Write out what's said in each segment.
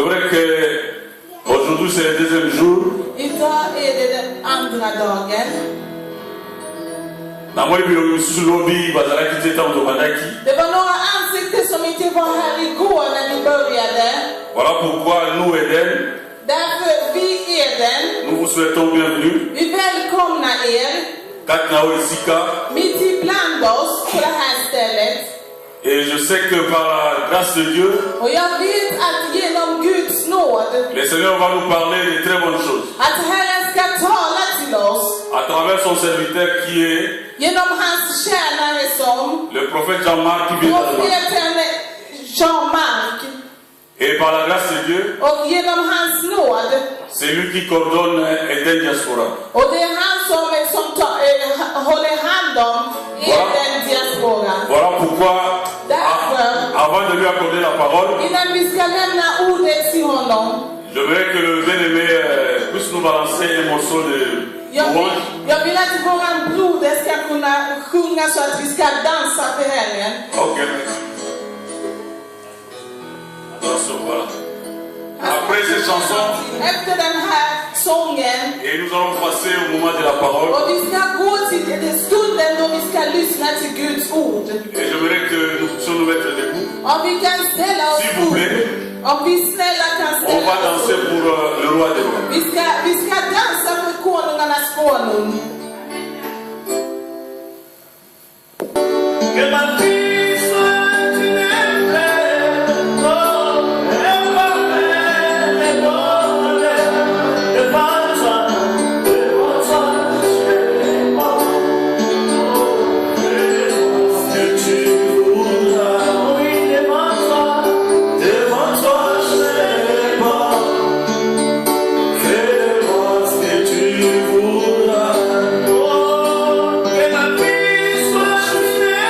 vrai que aujourd'hui c'est le deuxième jour. Idag är det den andra dagen. Na moi bi lobi lobby bazalaki teta ndobandaki. Det var några ansikten som inte var här igår när vi började. Voilà pourquoi nous Eden, Därför vi Eden, nous vous souhaitons bienvenue. vi välkomnar er Katnao et Sika. mitt ibland oss på det här stället. Et je sais que par la grâce de Dieu, Och jag vet att genom Guds nåd le Seigneur va nous parler de très bonnes choses. att Herren ska tala till oss À travers son serviteur qui est genom hans tjänare som le prophète Jean-Marc qui vient d'Allemagne. profeten Jean-Marc. Et par la grâce de Dieu, Och genom hans nåd, c'est lui qui coordonne Eden Diaspora. och det är han som håller hand om Eden Diaspora. Voilà pourquoi, Därför, avant de lui accorder la parole, innan vi ska lämna ordet till honom, je voudrais que le bien-aimé puisse nous balancer un morceau de louange. jag vill att våran broder ska kunna sjunga så att vi ska dansa för Herren. Ok. Attention, voilà. Après cette chanson, Efter den här sången, et nous allons passer au moment de la parole. och vi ska gå till den stunden då vi ska lyssna till Guds ord. Et je voudrais que nous puissions nous mettre debout. Om vi kan ställa oss S'il vous upp, plaît, om vi snälla kan on va ställa oss danser upp. pour le roi des rois. Vi ska dansa för konungarnas konung. Que ma vie soit une plaie, oh, elle m'a fait les bonheurs devant toi, je les mens. Fais-moi ce que tu voudras, oui, devant toi, je les mens. Fais-moi ce que tu voudras, oh, que ma vie soit une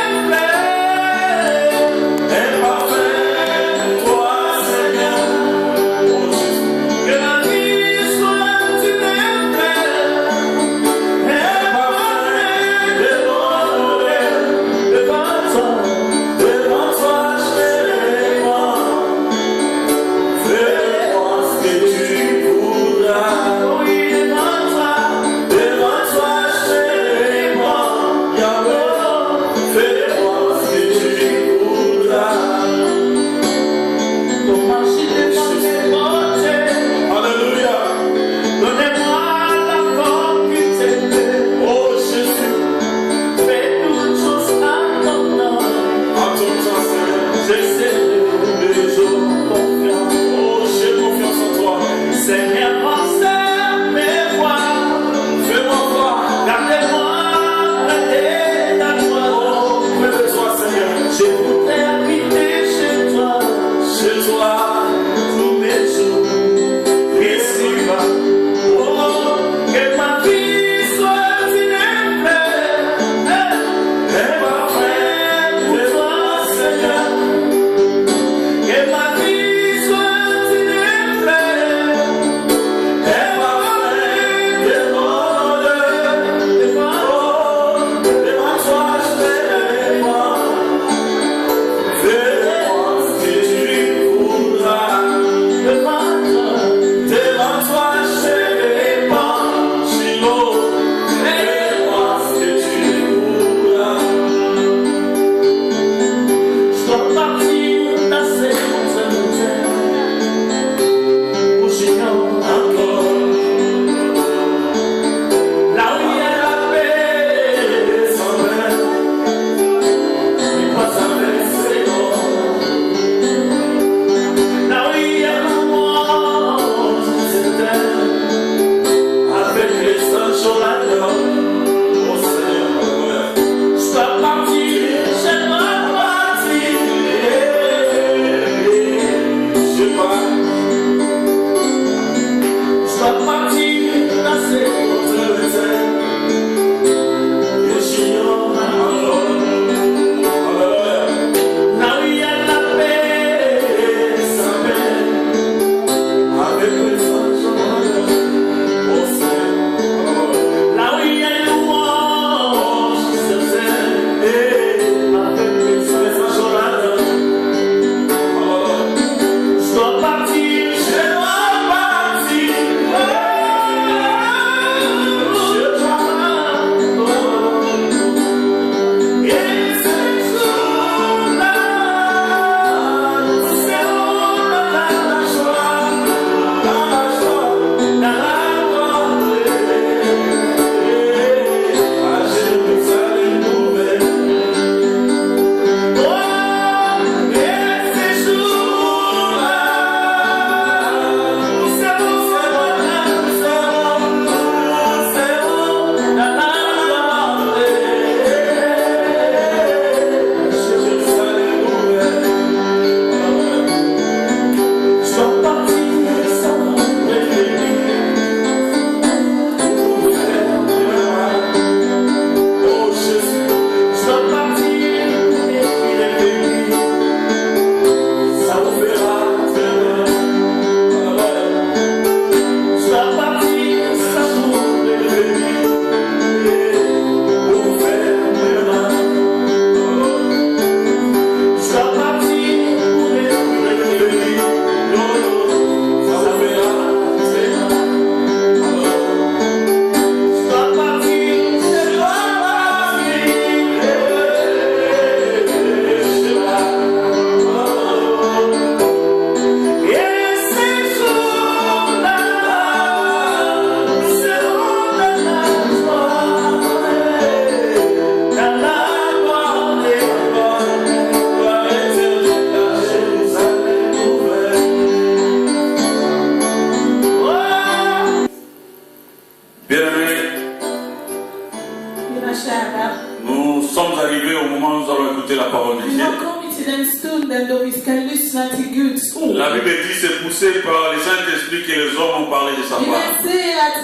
stunden då vi ska lyssna till Guds ord. La Bible dit c'est poussé par le Saint-Esprit que les hommes ont parlé de sa Vi part. ser att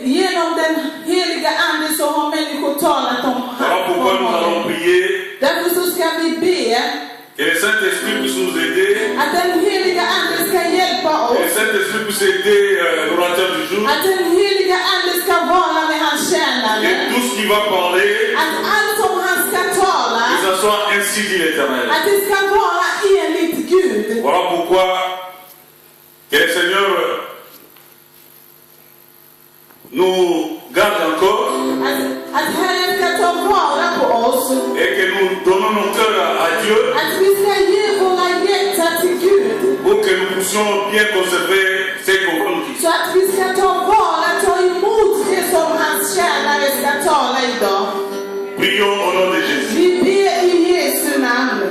genom den heliga Ande så har människor talat om Voilà pourquoi nous allons prier Därför så ska vi be que le Saint-Esprit puisse nous aider. att den heliga Ande ska hjälpa Que le oss. Saint-Esprit puisse aider l'orateur du jour. Att den heliga Ande ska vara med hans Que tjänare. tout ce qu'il va parler, Att allt som han ska tala, que ça soit ainsi dit l'Éternel. att det ska vara enligt Gud. Voilà pourquoi que le Seigneur nous garde encore Att Herren ska ta vara på oss. et que nous donnons nos cœurs à Dieu Att vi ska ge våra hjärtan till Gud. pour que nous puissions bien conserver ce qu'on va nous dire. Så att vi ska ta emot det som hans tjänare ska tala idag. Prions au nom de Jésus. Vi ber i Jesu namn.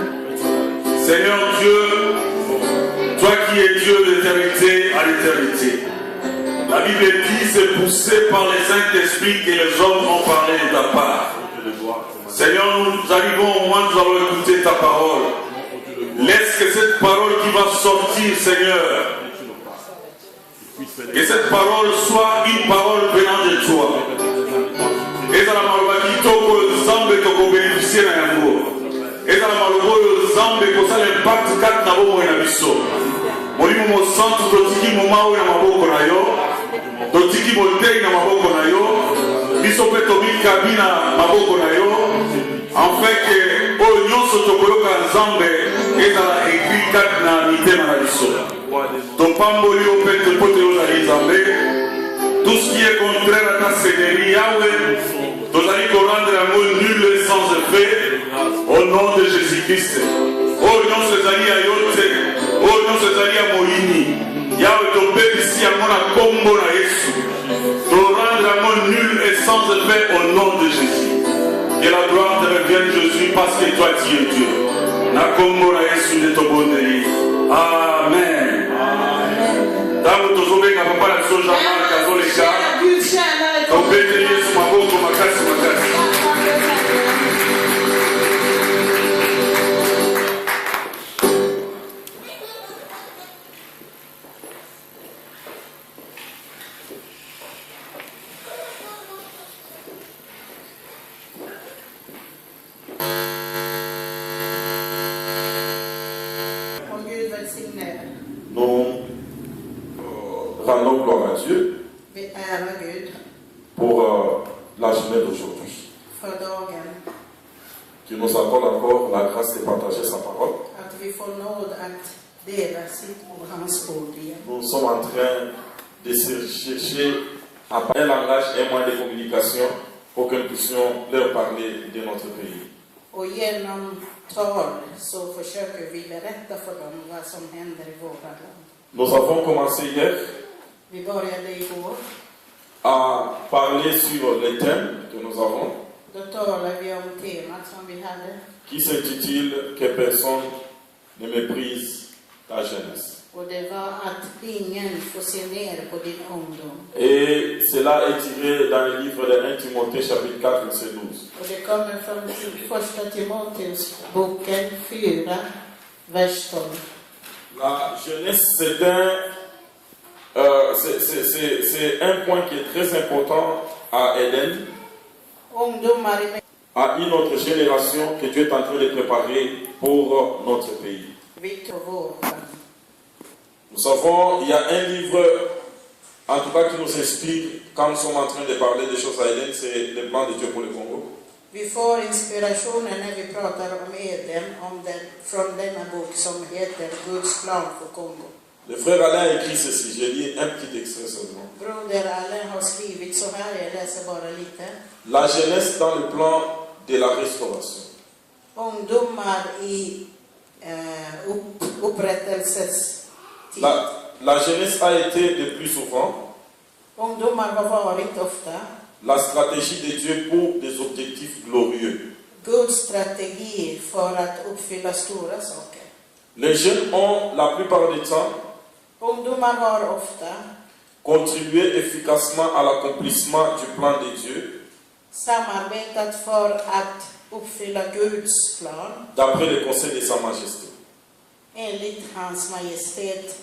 Seigneur Dieu, toi qui es Dieu d'éternité à l'éternité. La Bible dit c'est poussé par le Saint-Esprit que les hommes ont parlé de ta part. Seigneur, nous arrivons au moment où nous allons écouter ta parole. Laisse que cette parole qui va sortir, Seigneur, que cette parole soit une parole venant de toi. Et dans la malobaki toko zambe toko bénéficier na yango. Et dans la maloboyo zambe ko ça l'impact kat na bomo na biso. Molimo mo santo totiki mo mawe na maboko na yo. Totiki mo tei na maboko na yo. Biso pe tobi kabina maboko na yo. En fait que o nyonso tokoyoka zambe et dans la écrit kat na mitema na biso. Ton pamboli o pe te pote o na zambe. Tout ce qui est contraire à ta Seigneurie, Yahweh, nous allons rendre l'amour nul et sans effet, au nom de Jésus-Christ. Oh non, c'est Ali à Yote, oh non, c'est Ali à Moïni. Yahweh, ton père ici à mon combo na Yesu. Nous rendre l'amour nul et sans effet au nom de Jésus. Que la gloire te revienne, Jésus, parce que toi, tu es Dieu. Na combo na Yesu de ton bonheur. Amen. Tangu tuzobenga papa na soja na kazoleka tobete Yesu maboko makasi makasi. Nous rendons gloire à Dieu Vi ärar Gud pour la journée d'aujourd'hui, för dagen. qui nous accorde encore la grâce de partager sa parole. Att vi får nåd att dela sitt ord, hans ord igen. Nous sommes en train de chercher à parler un langage et un moyen de communication pour que nous puissions leur parler de notre pays. Och genom tal så försöker vi berätta för dem vad som händer i vårt land. Nous avons commencé hier Vi började igår. à parler sur les thèmes que nous avons, Då talade vi om temat som vi hade. qui s'intitule « Que personne ne méprise ta jeunesse ». Och det var att ingen får se ner på din ungdom. Et cela est tiré dans le livre de 1 Timothée chapitre 4 verset 12. Och det kommer från första Timoteusboken 4, vers 12. La jeunesse, c'est un point qui est très important à Éden, Ungdomar à une autre génération que Dieu est en train de préparer pour notre pays. Nous savons, il y a un livre, en tout cas qui nous explique, quand nous sommes en train de parler des choses à Éden, c'est le plan de Dieu pour le Congo. Vi får inspirationen när vi pratar om Eden, från denna bok som heter Guds plan för Kongo. Le frère Alain a écrit ceci, j'ai lu un petit extrait seulement. Broder Alain har skrivit så här, jag läser bara lite. La jeunesse dans le plan de la restauration. Ungdomar i upprättelsestid. La jeunesse a été le plus souvent Ungdomar har varit ofta la stratégie de Dieu pour des objectifs glorieux. Guds strategi för att uppfylla stora saker. Les jeunes ont la plupart du temps Ungdomar har ofta contribué efficacement à l'accomplissement du plan de Dieu samarbetat för att uppfylla Guds plan d'après le conseil de Sa Majesté. enligt hans majestät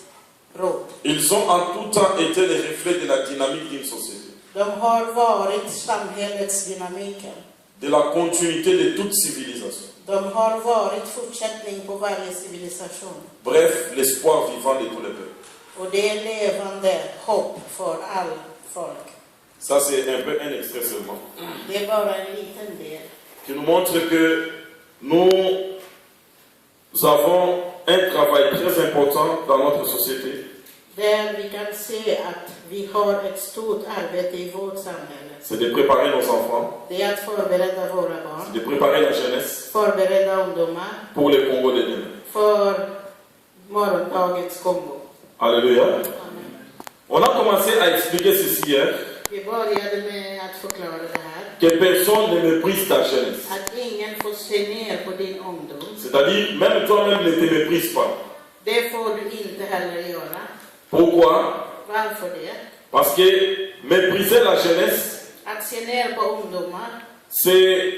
råd. Ils ont en tout temps été les reflets de la dynamique d'une société, De har varit samhällets dynamiken. de la continuité de toute civilisation. De har varit fortsättning på varje civilisation. Bref, l'espoir vivant de tous les peuples. Och det är levande hopp för all folk. Ça, c'est un peu un extrait seulement, Det är bara en liten del. qui nous montre que nous avons un travail très important dans notre société. Där vi kan se att vi har ett stort arbete i vårt samhälle. C'est de préparer nos enfants, Det är att förbereda våra barn, de préparer la jeunesse förbereda ungdomar pour le Congo de demain. för morgondagens Kongo. Alléluia. Amen. On a commencé à expliquer ceci hier, Vi började med att förklara det här. que personne ne méprise ta jeunesse. Att ingen får se ner på din ungdom. C'est-à-dire, même toi-même ne te méprise pas. Det får du inte heller göra. Pourquoi? Varför det? Parce que mépriser la jeunesse, Att se ner på ungdomar, c'est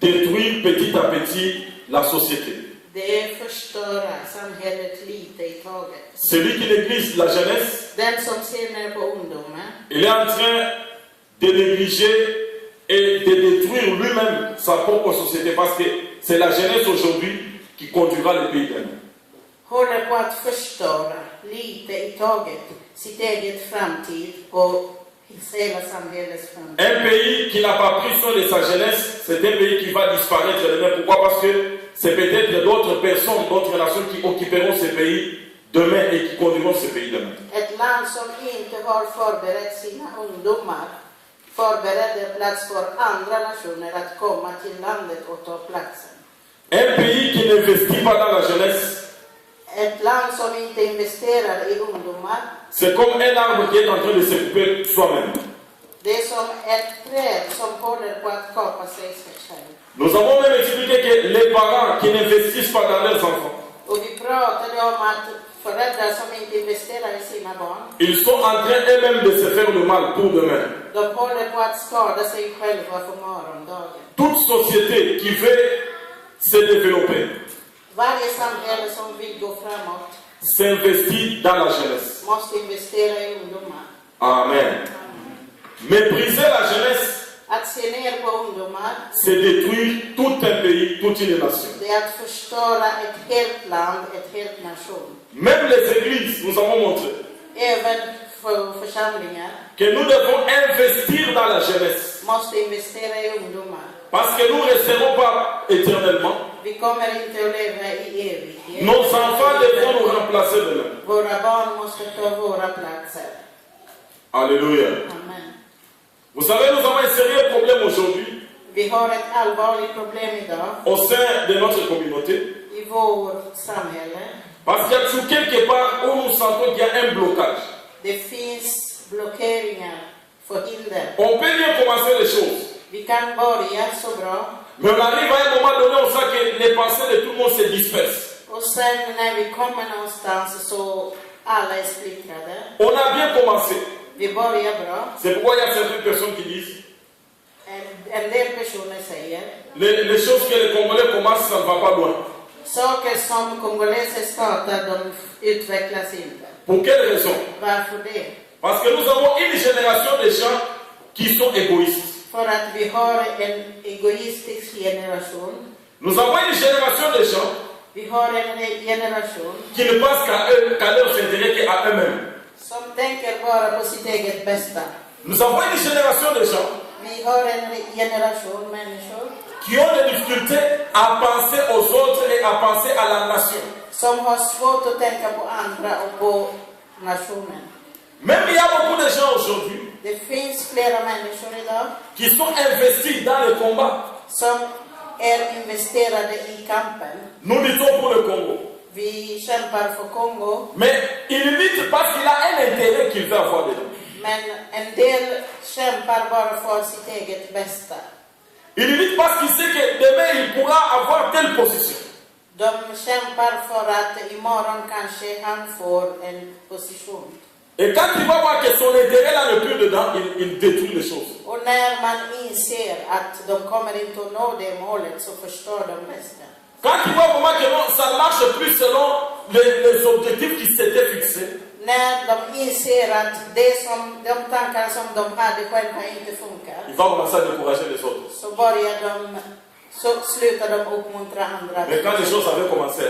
détruire petit à petit la société. det är förstöra samhället lite i taget. Celui qui néglige la jeunesse, Den som ser ner på ungdomar, il est en train de négliger et de détruire lui-même sa propre société, parce que c'est la jeunesse aujourd'hui qui conduira le pays demain. håller på att förstöra lite i taget sitt eget framtid och hela samhällets framtid. Un pays qui n'a pas pris soin de sa jeunesse, c'est un pays qui va disparaître demain. Pourquoi? Parce que c'est peut-être d'autres personnes, d'autres nations qui occuperont ce pays demain et qui conduiront ce pays demain. Ett land som inte har förberett sina ungdomar förbereder plats för andra nationer att komma till landet och ta platsen. Un pays qui n'investit pas dans la jeunesse, Ett land som inte investerar i ungdomar, c'est comme un arbre qui est en train de se couper soi-même. det är som ett träd som håller på att kapa sig själv. Nous avons même expliqué que les parents qui n'investissent pas dans leurs enfants, Och vi pratade om att föräldrar som inte investerar i sina barn, ils sont en train eux-mêmes de se faire le mal pour demain. de håller på att skada sig själva för morgondagen. Toute société qui veut se développer Varje samhälle som vill gå framåt s'investit dans la jeunesse. måste investera i ungdomar. Amen. Mépriser la jeunesse, Att se ner på ungdomar, c'est détruire tout un pays, toute une nation. det är att förstöra ett helt land, ett helt nation. Même les églises, nous avons montré Även för församlingar que nous devons investir dans la jeunesse. måste investera i ungdomar. Parce que nous ne resterons pas éternellement. Vi kommer inte att leva i evighet. Nos enfants devront nous remplacer demain. Våra barn måste ta våra platser. Alléluia. Amen. Vous savez, nous avons un sérieux problème aujourd'hui Vi har ett allvarligt problem idag au sein de notre communauté. i vårt samhälle. Parce qu'il y a toujours quelque part où nous sentons qu'il y a un blocage. Det finns blockeringar, förhinder. On peut bien commencer les choses. Vi kan börja så bra. Mais on arrive à un moment donné, on sent que les pensées de tout le monde se dispersent. Och sen när vi kommer någonstans så alla är splittrade. On a bien commencé. Vi börjar bra. C'est pourquoi il y a certaines personnes qui disent En del personer säger les choses que les Congolais commencent, ça ne va pas loin. saker som kongoleser startar, de utvecklas inte. Pour quelle raison? Varför det? Parce que nous avons une génération de gens qui sont égoïstes. För att vi har en egoistisk generation. Nous avons une génération de gens Vi har en generation qui ne pensent qu'à leurs intérêts qu'à eux-mêmes. som tänker bara på sitt eget bästa. Nous avons une génération de gens Vi har en generation människor qui ont des difficultés à penser aux autres et à penser à la nation. som har svårt att tänka på andra och på nationen. Même il y a beaucoup de gens aujourd'hui Det finns flera människor idag qui sont investis dans le combat. som är investerade i kampen. Nous luttons pour le Congo. Vi kämpar för Kongo, Mais il lutte parce qu'il a un intérêt qu'il veut avoir dedans. men en del kämpar bara för sitt eget bästa. Il lutte parce qu'il sait que demain il pourra avoir telle position. De kämpar för att imorgon kanske han får en position. Et quand il va voir que son intérêt là n'est plus dedans, il détruit les choses. Och när man inser att de kommer inte att nå det målet så förstår de resten. Quand il voit vraiment que non, ça ne marche plus selon les objectifs qui s'étaient fixés, när de inser att de tankar som de hade själva inte funkar, il va commencer à décourager les autres. så slutar de uppmuntra andra. Mais quand les choses avaient commencé,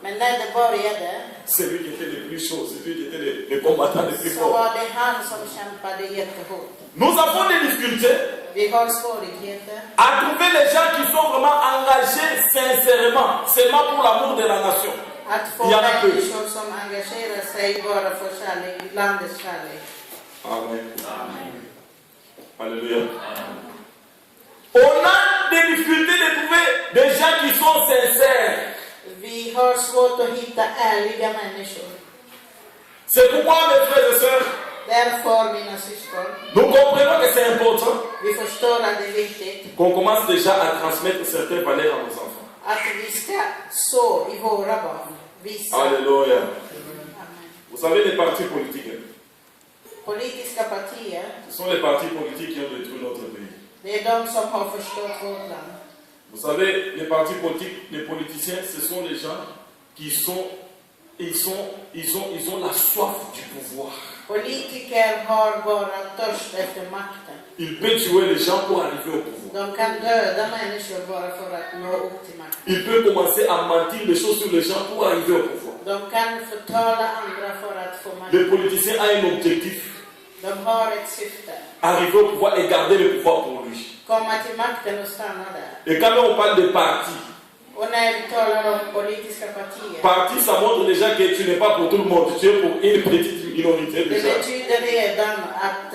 Men när det började c'est lui qui était le plus chaud, c'est lui qui était le combattant le plus så fort. var det han som kämpade jättehårt. Nous avons des difficultés Vi har svårigheter à trouver les gens qui sont vraiment engagés sincèrement, seulement pour l'amour de la nation. att få Il y en a peu. människor som engagerar sig bara för kärlek, landets kärlek. Amen. Alléluia. On a des difficultés de trouver des gens qui sont sincères. Vi har svårt att hitta ärliga människor. C'est pourquoi, mes frères et sœurs, Därför, mina syskon, nous comprenons que c'est important vi förstår att det är viktigt qu'on commence déjà à transmettre certaines valeurs à nos enfants. att vi ska så i våra barn. Visa. Alléluia. Amen. Vous savez, les partis politiques, Politiska partier, ce sont les partis politiques qui ont détruit notre pays. det är de som har förstört vårt land. Vous savez, les partis politiques, les politiciens, ce sont les gens qui ils ont la soif du pouvoir. Politiker har bara törst efter makten. Ils peuvent tuer les gens pour arriver au pouvoir. De kan döda människor bara för att nå upp till makten. Ils peuvent commencer à mentir des choses sur les gens pour arriver au pouvoir. De kan förtala andra för att få Les makten. politiciens ont un objectif, De har ett syfte. arriver au pouvoir et garder le pouvoir pour lui. Komma till makten och stanna där. Et quand on parle de partis, Och när vi talar om politiska partier, parti, ça montre déjà que tu n'es pas pour tout le monde, tu es pour une petite minorité det déjà. betyder redan att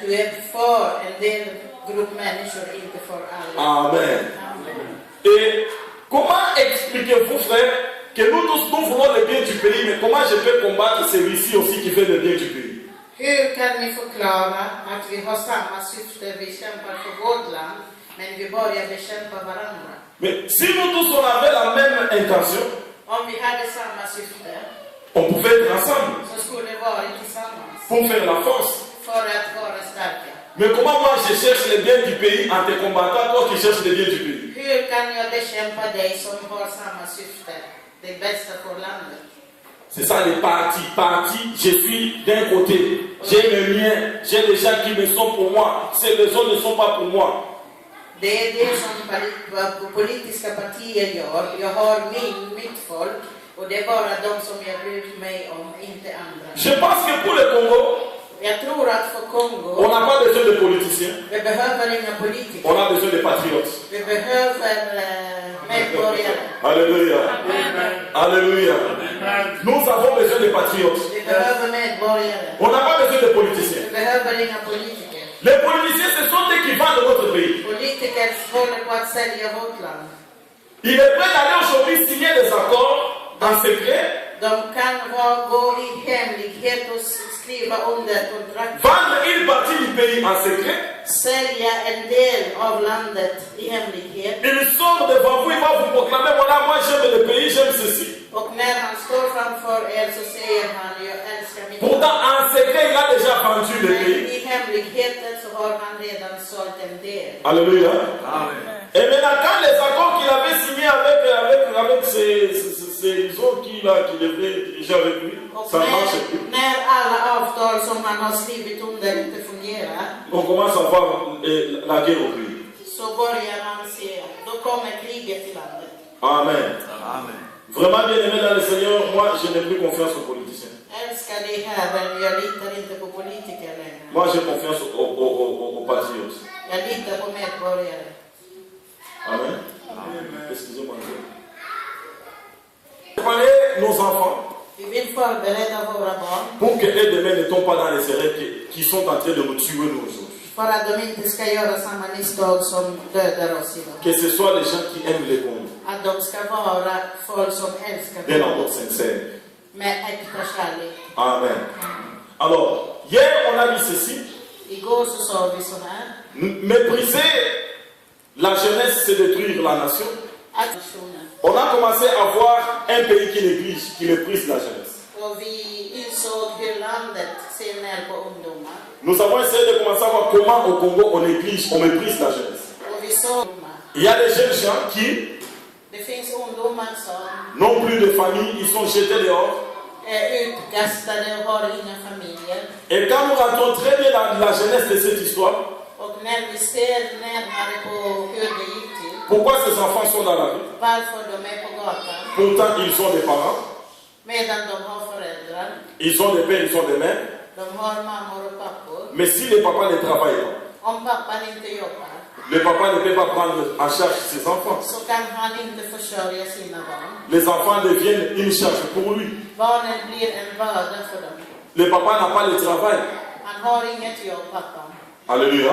du är för en del grupp människor, inte för alla. Amen. Amen. Et comment expliquez-vous, frère, que nous tous nous voulons le bien du pays, mais comment je peux combattre celui-ci aussi qui fait le bien du pays? Hur kan ni förklara att vi har samma syfte, vi kämpar för vårt land, men vi börjar bekämpa varandra? Mais si nous tous on avait la même intention, Om vi hade samma syfte on pouvait être ensemble så skulle vi vara tillsammans pour faire la force. för att vara starka. Mais comment moi je cherche le bien du pays en te combattant, toi qui cherches le bien du pays? Hur kan jag bekämpa dig som har samma syfte, det bästa för landet? C'est ça les partis. Partis, je suis d'un côté, j'ai le mien, j'ai des gens qui me sont pour moi, les autres ne sont pas pour moi. Det är det som politiska partier gör. Jag har mitt folk och det är bara de som jag bryr mig om, inte andra. Je pense que pour le Congo, Jag tror att för Kongo, on n'a pas besoin de politiciens, vi behöver inga politiker. on a besoin de patriotes. Vi behöver medborgare. Alléluia. Alléluia. Nous avons besoin de patriotes. Vi behöver medborgare. On n'a pas besoin de politiciens. Vi behöver inga politiker. Les politiciens, ce sont eux qui vendent notre pays. Politiker håller på att sälja vårt land. Il est prêt d'aller aujourd'hui signer des accords en secret, De kan gå i hemlighet och skriva under kontrakt. vendre une partie du pays en secret. Sälja en del av landet i hemlighet. Il sort devant vous, il va vous proclamer, voilà, moi j'aime le pays, j'aime ceci. Och när han står framför er så säger han, jag älskar mitt land. Pourtant, en secret, il a déjà vendu le Men pays. i hemligheten så har han redan sålt en del. Alléluia. Et maintenant, quand les accords qu'il avait signés avec ces autres qui devaient diriger avec lui, Och ça ne marche plus. när alla avtal som han har skrivit under inte fungerar, On commence à voir la guerre au pays. så börjar han se, då kommer kriget till landet. Amen. Vraiment bien aimé dans le Seigneur, moi je n'ai plus confiance aux politiciens. Älskar dig Herren, jag litar inte på politiker längre. Moi j'ai confiance aux patriotes. Jag litar på medborgare. Amen. Excusez-moi. Préparer nos enfants Vi vill förbereda våra barn pour que eux demain ne tombent pas dans les erreurs qui sont en train de nous tuer nous aujourd'hui. för att de inte ska göra samma misstag som dödar oss idag. Que ce soit les gens qui aiment les Congo, Att de ska vara folk som älskar d'un Gud amour sincère. med äkta kärlek. Amen. Alors, hier on a dit ceci, Igår så sa vi så här, mépriser la jeunesse, c'est détruire la nation. att nationen. On a commencé à voir un pays qui méprise la jeunesse. Och vi insåg hur landet ser ner på ungdomar. Nous avons essayé de commencer à voir comment au Congo on méprise la jeunesse. Och vi såg ungdomar. Il y a des jeunes gens qui Det finns ungdomar som n'ont plus de famille, ils sont jetés dehors. är utkastade och har inga familjer. Et quand nous ratons très bien la jeunesse de cette histoire, Och när vi ser närmare på hur det gick till, pourquoi ces enfants sont dans la rue? varför de är på gatan, Pourtant, ils ont des parents, medan de har föräldrar, ils ont des pères, ils ont des mères. de har mammor och pappor. Mais si les papas ne travaillent pas, Om pappan inte jobbar le papa ne peut pas prendre en charge ses enfants. så kan han inte försörja sina barn. Les enfants deviennent une charge pour lui. Barnen blir en börda för dem. Le papa n'a pas le travail. Han har inget jobb, pappan. Alléluia.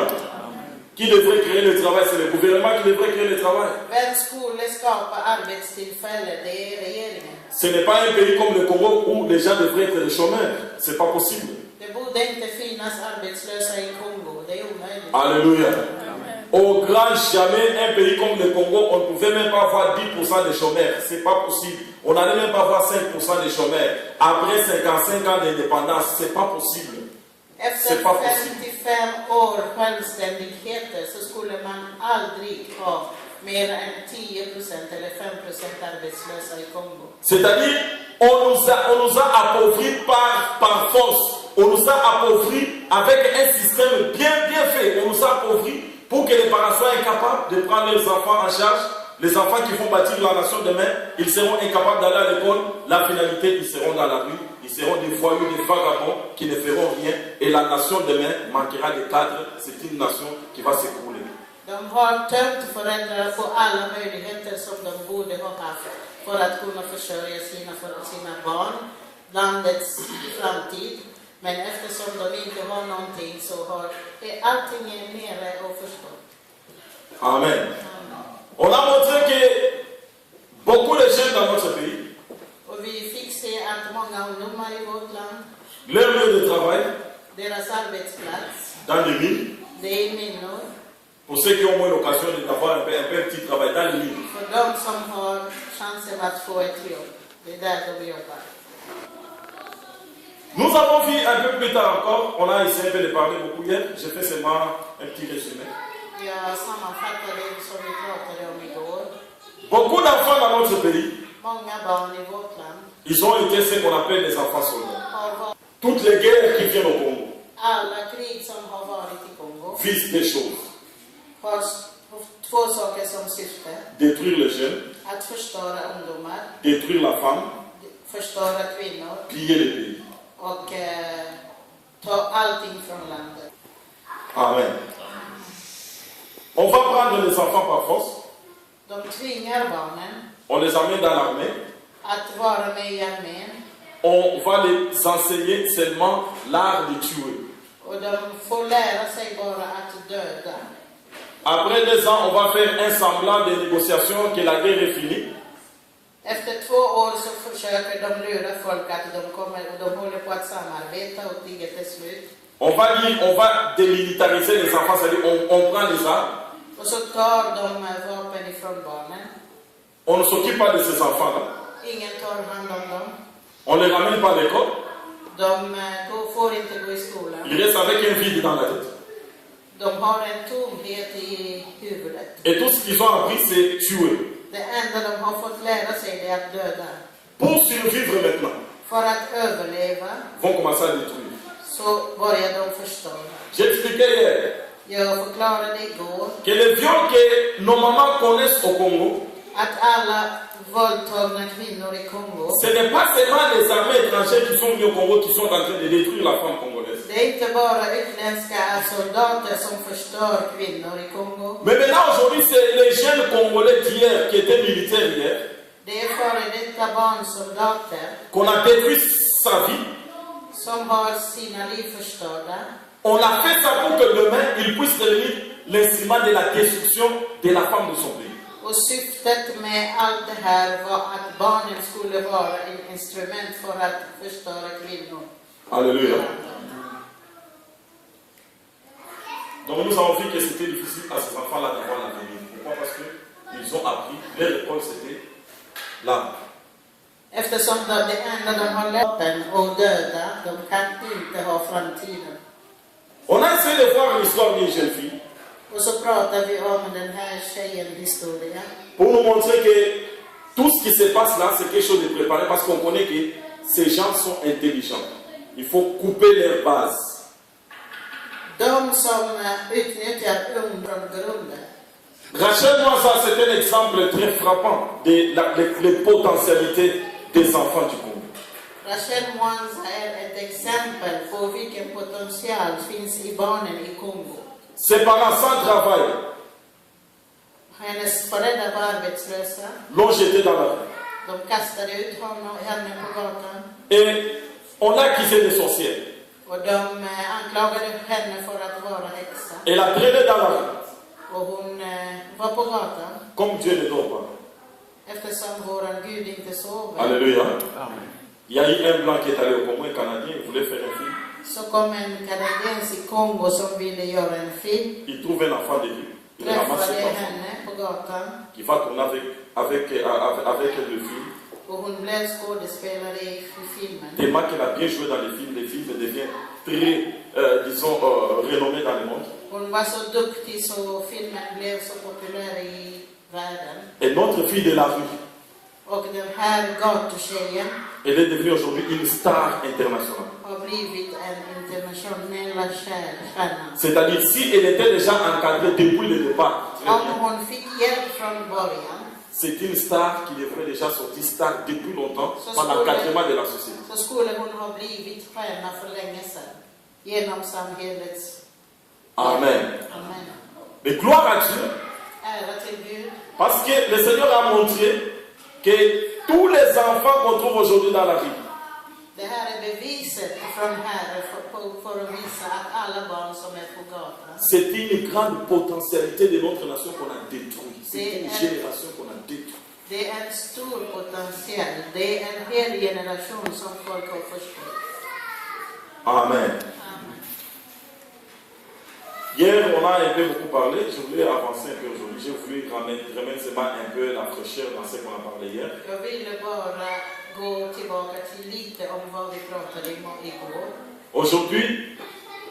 Qui devrait créer le travail? C'est le gouvernement qui devrait créer le travail. Vem skulle skapa arbetstillfällen? Det är regeringen. Ce n'est pas un pays comme le Congo où les gens devraient être des chômeurs. C'est pas possible. Det borde inte finnas arbetslösa i Kongo. Det är omöjligt. Alléluia. Au grand jamais, un pays comme le Congo, on ne pouvait même pas avoir 10% de chômeurs. C'est pas possible. On n'allait même pas avoir 5% de chômeurs. Après 55 ans d'indépendance, c'est pas possible. Efter 55 år självständigheter så skulle man aldrig ha mer än 10% eller 5% arbetslösa i Kongo. C'est-à-dire, on nous a appauvris par force. On nous a appauvris avec un système bien fait. On nous a appauvris pour que les parents soient incapables de prendre leurs enfants en charge. Les enfants qui vont bâtir la nation demain, ils seront incapables d'aller à l'école. La finalité, ils seront dans la rue. Ils seront des voyous, des vagabonds qui ne feront rien. Et la nation demain manquera de cadres. C'est une nation qui va s'écrouler. De har tömt föräldrar på alla möjligheter som de borde ha haft för att kunna försörja sina barn, landets framtid. Men eftersom de inte har någonting så har allting är nere och förstått. Amen. On a montré que beaucoup de jeunes dans notre pays, Och vi fick se att många ungdomar i vårt land, leur lieu de travail, deras arbetsplats, dans les mines, det är minor. pour ceux qui ont moins l'occasion d'avoir un petit travail dans les mines. För de som har chansen att få ett jobb, det är där de jobbar. Nous avons vu un peu plus tard encore, on a essayé un peu de parler beaucoup hier, j'ai fait seulement un petit résumé. Jag sammanfattade det som vi pratade om igår. Beaucoup d'enfants dans notre pays, Många barn i vårt land ils ont été ce qu'on appelle des enfants soldats. har varit, Toutes les guerres qui viennent au Congo alla krig som har varit i Kongo visent des choses. har två saker som syfte. Détruire les jeunes, Att förstöra ungdomar, détruire la femme, förstöra kvinnor piller le pays. och ta allting från landet. Amen. On va prendre les enfants par force, De tvingar barnen on les amène dans l'armée, att vara med i armén on va les enseigner seulement l'art de tuer. och de får lära sig bara att döda. Après 2 ans, on va faire un semblant de négociation que la guerre est finie. Efter 2 år så försöker de lura folk att de håller på att samarbeta och kriget är slut. On va dire, on va démilitariser les enfants, c'est-à-dire on prend les armes, Och så tar de vapen ifrån barnen. on ne s'occupe pas de ces enfants-là, Ingen tar hand om dem. on ne les ramène pas à l'école, De får inte gå i skolan. ils restent avec un vide dans la tête. De har en tomhet i huvudet. Et tout ce qu'ils ont appris, c'est tuer. Det enda de har fått lära sig det är att döda. Pour survivre maintenant, För att överleva vont commencer à détruire. så börjar de förstöra. J'expliquais hier Jag förklarade igår que les viols que nos mamans connaissent au Congo, att alla våldtagna kvinnor i Kongo, ce n'est pas seulement les armées étrangères qui sont venues au Congo qui sont en train de détruire la femme congolaise. det är inte bara utländska soldater som förstör kvinnor i Kongo. Mais maintenant, aujourd'hui, c'est les jeunes Congolais d'hier qui étaient militaires hier, Det är före detta barnsoldater qu'on a détruit sa vie. som har sina liv förstörda. On a fait ça pour que demain, il puisse devenir l'instrument de la destruction de la femme de son pays. Och syftet med allt det här var att barnen skulle vara ett instrument för att förstöra kvinnor. Alléluia. Donc nous avons vu que c'était difficile à ces enfants-là d'avoir l'avenir. Pourquoi? Parce qu'ils ont appris, leur école c'était l'arme. Eftersom det enda de har vapen och döda, de kan inte ha framtiden. On a essayé de voir l'histoire d'une jeune fille Och så pratar vi om den här tjejen historia. pour nous montrer que Tout ce qui se passe là, c'est quelque chose de préparé parce qu'on connaît que ces gens sont intelligents. Il faut couper leurs bases. De som utnyttjar från grunden. Rachel Mwanza, c'est un exemple très frappant des potentialités des enfants du Congo. Rachel Mwanza är ett exempel på vilken potential finns i barnen i Kongo. Ses parents sans travail Hennes föräldrar var arbetslösa. l'ont jeté dans la rue. De kastade ut henne på gatan. Et on l'a accusé de sorcière. Och de anklagade henne för att vara häxa. Elle a traîné dans la rue. Och hon var på gatan. Comme Dieu ne dort pas. Eftersom våran Gud inte sover. Alléluia. Il y a eu un blanc qui est allé au Congo, un Canadien, il voulait faire un film. Så kom en kanadiens i Kongo som ville göra en film. Il trouve un enfant de rue. Il ramasse Träffade cet enfant henne på gatan. qui va tourner avec le film. Och hon blev skådespelare i filmen. Tellement qu'elle a bien joué dans les films devient très, disons, renommée dans le monde. Hon var så duktig så filmen blev så populär i världen. Et notre fille de la rue, Och den här gatutjejen elle est devenue aujourd'hui une star internationale. har blivit en internationell stjärna. C'est-à-dire, si elle était déjà encadrée depuis le départ, très Om bien, hon fick hjälp från början c'est une star qui devrait déjà sortir star depuis longtemps Ça, par c'est l'encadrement de la société. så skulle hon ha blivit stjärna för länge sedan. Genom samhällets... Amen. Amen. Mais gloire à Dieu, Ära till Gud. parce que le Seigneur a montré que tous les enfants qu'on trouve aujourd'hui dans la rue, Det här är beviset från Herren för att visa att alla barn som är på gatan, c'est une grande potentialité de notre nation qu'on a détruite. C'est une génération qu'on a détruite. det är en stor potential. Det är en hel generation som folk har förstått. Amen. Amen. Hier, on a un peu beaucoup parlé. Je voulais avancer un peu aujourd'hui. J'ai voulu remettre seulement un peu la fraîcheur dans ce qu'on a parlé hier. Jag ville bara gå tillbaka till lite om vad vi pratade igår. Aujourd'hui,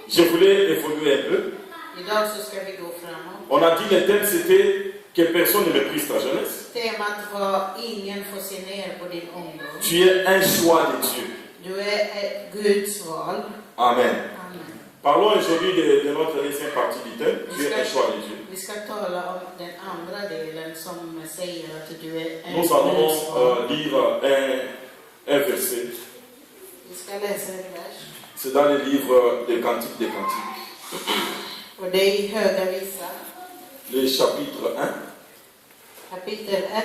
je voulais évoluer un peu. Idag så ska vi gå framåt. On a dit le thème c'était que personne ne méprise ta jeunesse. Temat var ingen får se ner på din ungdom. Tu es un choix de Dieu. Du är ett Guds val. Amen. Amen. Parlons aujourd'hui de notre deuxième partie du thème. Tu es un choix de Dieu. Vi ska tala om den andra delen som säger att du är en Nous allons Guds val. lire un verset. Vi ska läsa en vers. C'est dans le livre des Cantiques des Cantiques. Och det är i Höga visa, Le chapitre 1, kapitel 1,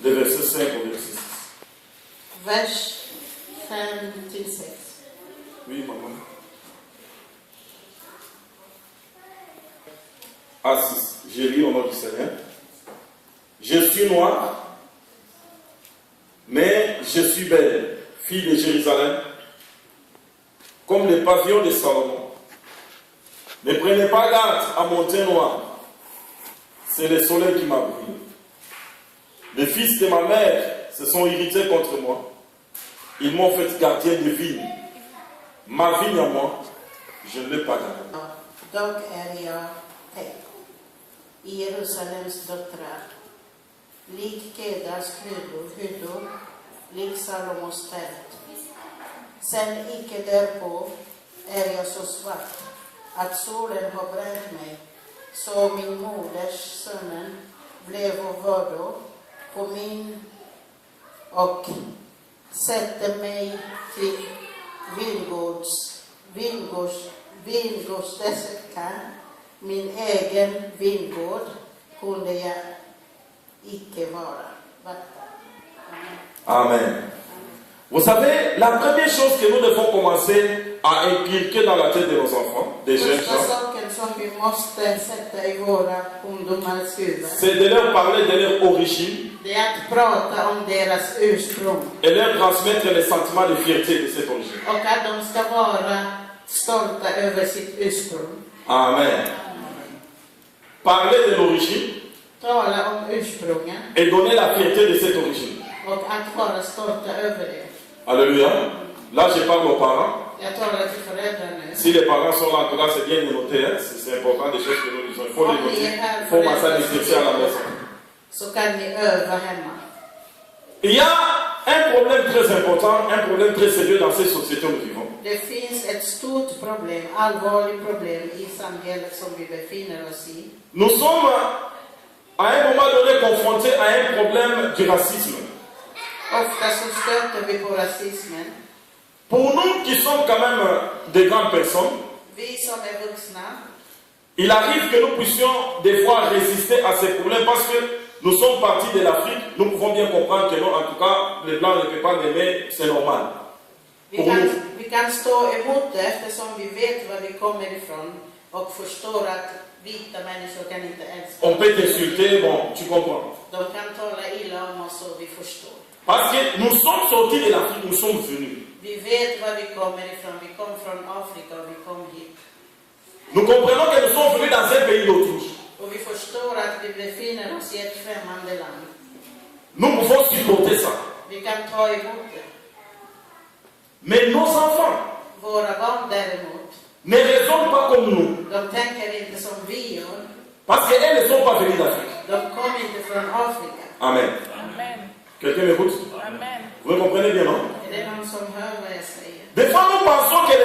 le verset 5 au verset 6. vers 5-6. Oui, maman. Ah, 6. J'ai lu au nom du Seigneur. Je suis noire, mais je suis belle, fille de Jérusalem, comme le pavillon de Salomon. Ne prenez pas garde à mon teint noir, c'est le soleil qui m'a brûlé. Les fils de ma mère se sont irrités contre moi. Ils m'ont fait gardien de vigne. Ma vigne à moi, je ne l'ai pas gardée. Dock är jag täck i Jerusalems döttrar, lik Kedars hyddor, lik Salomos tält. Sen icke därpå är jag så svart att solen har bränt mig, så min moders sönnen blev vårdå på min och sätter mig till vingårdsdeskan. Min egen vingård kunde jag icke vara. Amen. Vous savez, la première chose que nous devons commencer à inculquer dans la tête de nos enfants, des jeunes Första gens, saken som vi måste sätta i våra ungdomars huvud, c'est de leur parler de leur origine det är att prata om deras ursprung. et leur transmettre le sentiment de fierté de cette origine. Och att de ska vara stolta över sitt ursprung. Amen. Parler de l'origine Tala om ursprungen et donner la fierté de cette origine. och att vara stolta över det. Alléluia. Là, je parle aux parents. Jag talar till föräldrar nu. Si les parents sont là, en tout cas, c'est bien de noter. Hein. C'est important des choses que nous disons. Il faut les noter. Il faut commencer à les à la maison. Så kan ni öva hemma. Il y a un problème très important, un problème très sérieux dans ces sociétés où nous vivons. Det finns ett stort problem, allvarligt problem i samhället som vi befinner oss i. Nous sommes à un moment donné confrontés à un problème du racisme. Ofta så stöter vi på rasismen. Pour nous qui sommes quand même des grandes personnes, Vi som är vuxna, il arrive que nous puissions des fois résister à ces problèmes parce que nous sommes partis de l'Afrique, nous pouvons bien comprendre que non, en tout cas, les Blancs ne peuvent pas l'aimer, c'est normal. vi kan stå emot det eftersom vi vet var vi kommer ifrån och förstår att vita människor kan inte älska. On peut t'insulter, bon, tu comprends. De kan tala illa om oss och vi förstår. Parce que nous sommes sortis de l'Afrique, nous sommes venus. Vi vet var vi kommer ifrån. Vi kom från Afrika och vi kom hit. Nous comprenons que nous sommes venus dans un pays d'autruche. Och vi förstår att vi befinner oss i ett främmande land. Nous pouvons supporter ça. Vi kan ta emot det. Mais nos enfants Våra barn däremot, ne raisonnent pas comme nous. de tänker inte som vi gör. Parce qu'elles ne sont pas venues d'Afrique. De kom inte från Afrika. Amen. Amen. Quelqu'un m'écoute? Amen. Vous me comprenez bien, non? Är det någon som hör vad jag säger? Des fois, nous pensons que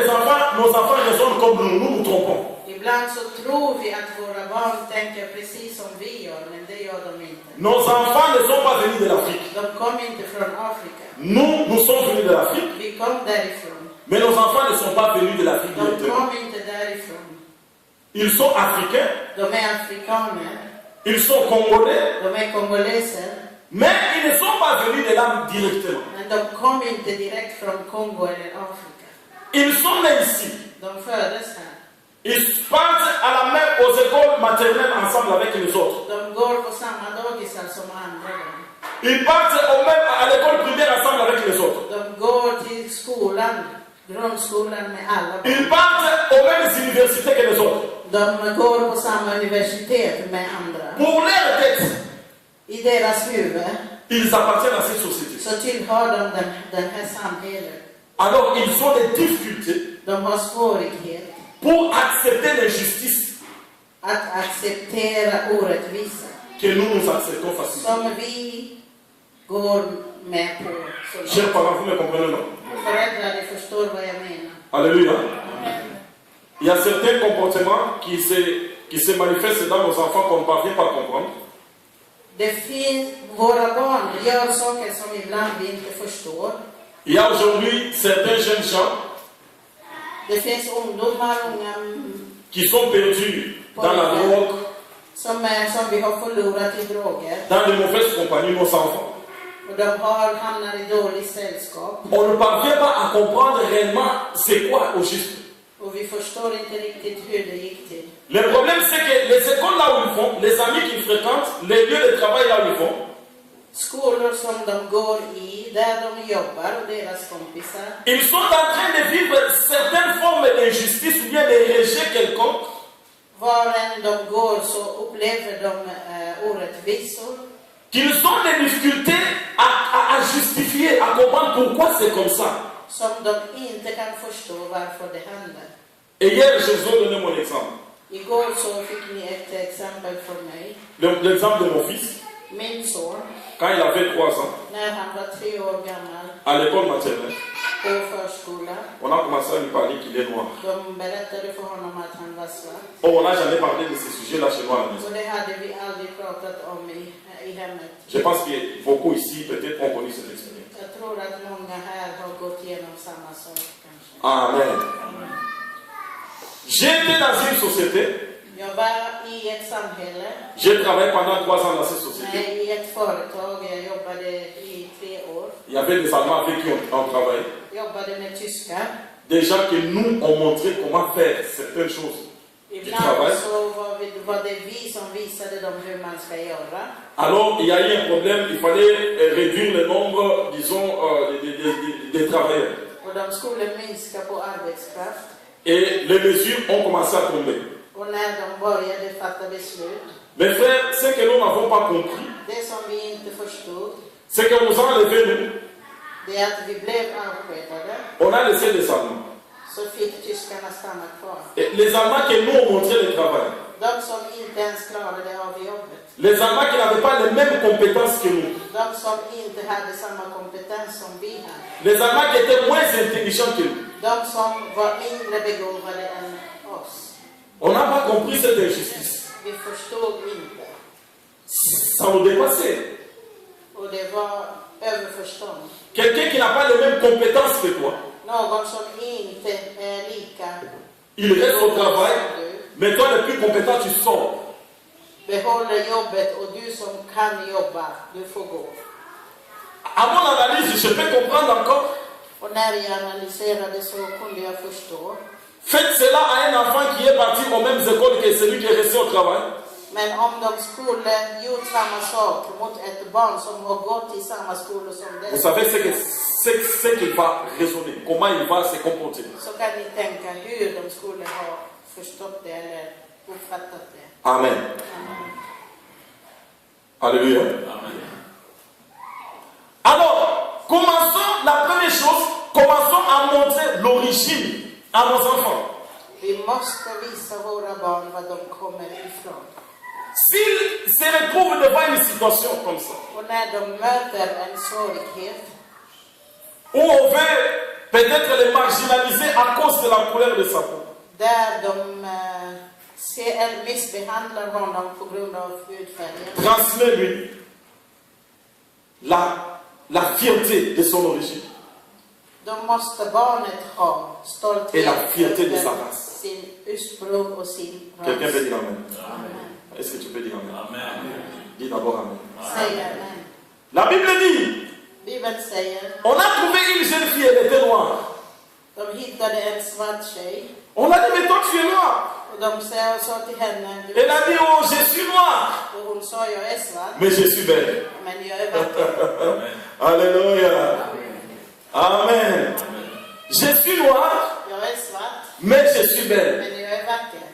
nos enfants raisonnent comme nous. Nous nous trompons. Ibland så tror vi att våra barn tänker precis som vi gör, men det gör de inte. Nos enfants ne sont pas venus de l'Afrique. De kom inte från Afrika. Nous sommes venus de l'Afrique. Vi kom därifrån. Mais nos enfants ne sont pas venus de l'Afrique De directement. kom inte därifrån. Ils sont africains, De är afrikaner. ils sont congolais, De är kongoleser. mais ils ne sont pas venus de là directement. Men de kom inte direkt från Kongo eller Afrika. Ils sont nés ici. De föddes här. Ils partent à la même aux écoles maternelles ensemble avec les autres. De går på samma dagisar som andra barn. Ils partent à l'école primaire ensemble avec les autres. De går till skolan, grundskolan med alla barn. Ils partent aux mêmes universités que les autres. De går på samma universitet med andra. Pour leur tête, I deras huvud ils appartiennent à cette société. så tillhör de den här samhället. Alors ils ont des difficultés De har svårighet pour accepter l'injustice att acceptera orättvisa que nous acceptons facilement. som vi går med på. Chers parents, vous me comprenez, non? Föräldrar, de förstår vad jag menar. Alléluia. Il y a certains comportements qui se manifestent dans nos enfants qu'on ne parvient pas à comprendre. Det finns, våra barn gör saker som ibland vi inte förstår. Il y a aujourd'hui certains jeunes gens Det finns ungdomar, unga qui sont perdus dans la drogue, som vi har förlorat i droger. dans de mauvaises compagnies, nos enfants. Och de har hamnat i dåligt sällskap. On ne parvient pas à comprendre réellement c'est quoi au juste. Och vi förstår inte riktigt hur det gick till. Le problème c'est que les écoles là où ils vont, les amis qu'ils fréquentent, les lieux de travail là où ils vont, Skolor som de går i, där de jobbar och deras kompisar. ils sont en train de vivre certaines formes d'injustice ou bien de rejet quelconque. Var än de går så upplever de orättvisor. Qu'ils ont des difficultés à justifier, à comprendre pourquoi c'est comme ça. Som de inte kan förstå varför det händer. Et hier, je vous ai donné mon exemple. Igår så fick ni ett exempel från mig. L'exemple de mon fils, Min son, quand il avait 3 ans, när han var 3 år gammal à l'école maternelle, på förskolan. on a commencé à lui parler qu'il est noir. De berättade för honom att han var svart. Or, on n'a jamais parlé de ces sujets-là chez nous à la maison. Och det hade vi aldrig pratat om i hemmet. Je pense que beaucoup ici, peut-être, ont connu cette expérience. Jag tror att många här har gått igenom samma sak kanske. Amen. J'étais dans une société, Jag var i ett samhälle, j'ai travaillé pendant 3 ans dans cette société. i ett företag. Jag jobbade i 3 år. Il y avait des Allemands avec qui on travaillait. Jobbade med tyskar. Des gens qui nous ont montré comment faire certaines choses du Ibland travail. så var det vi som visade dem hur man ska göra. Alors, il y a eu un problème, il fallait réduire le nombre, disons, des travailleurs. Och de skulle minska på arbetskraft. Et les mesures ont commencé à tomber. Och när de började fatta beslut, Mes frères, ce que nous n'avons pas compris, det som vi inte förstod, c'est qu'on nous a enlevé, nous, det är att vi blev avskedade. on a laissé les Allemands. Så fick tyskarna stanna kvar. Et les Allemands qui nous ont montré le travail, De som inte ens klarade av jobbet. Les Allemands qui n'avaient pas les mêmes compétences que nous. De som inte hade samma kompetens som vi hade. Les Allemands qui étaient moins intelligents que nous. De som var mindre begåvade än oss. On n'a pas compris cette injustice. Vi förstod inte. Ça nous dépassait. Och det var överförstånd. Quelqu'un qui n'a pas les mêmes compétences que toi. Någon som inte är lika. Il reste au travail, mais toi le plus compétent, tu sors. Behåller jobbet och du som kan jobba, du får gå. À mon analyse, je peux comprendre encore. Och när jag analyserade så kunde jag förstå. Faites cela à un enfant qui est parti aux mêmes écoles que celui qui est resté au travail. Men om de skulle gjort samma sak mot ett barn som har gått i samma skola som Vous det, savez ce qu'il va raisonner, comment il va se comporter. så kan ni tänka hur de skulle ha förstått det eller uppfattat det. Amen. Amen. Alléluia. Alors, commençons la première chose, commençons à montrer l'origine à nos enfants. Vi måste visa våra barn var de kommer ifrån. S'ils se retrouvent devant une situation comme ça, Och när de möter en svårighet, où on veut peut-être les marginaliser à cause de la couleur de sa peau, där de missbehandlar honom på grund av hudfärgen, transmets-lui la fierté de son origine då måste barnet ha et stolthet la fierté de sa över race. sin ursprung och sin Quelqu'un ras. peut dire Amen. Amen. Est-ce que tu peux dire Amen? Dis d'abord Amen. Säg amen. La Bible dit, Bibeln säger, on a trouvé une jeune fille, elle était noire. de hittade en svart tjej On a dit, mais toi tu es noir. och de sa till henne, Elle a dit, oh je suis noire, och hon sa jag är svart, mais je suis belle. men jag är vacker. Alléluia. Amen. Je suis noir, Jag är svart, mais je suis belle. men jag är vacker.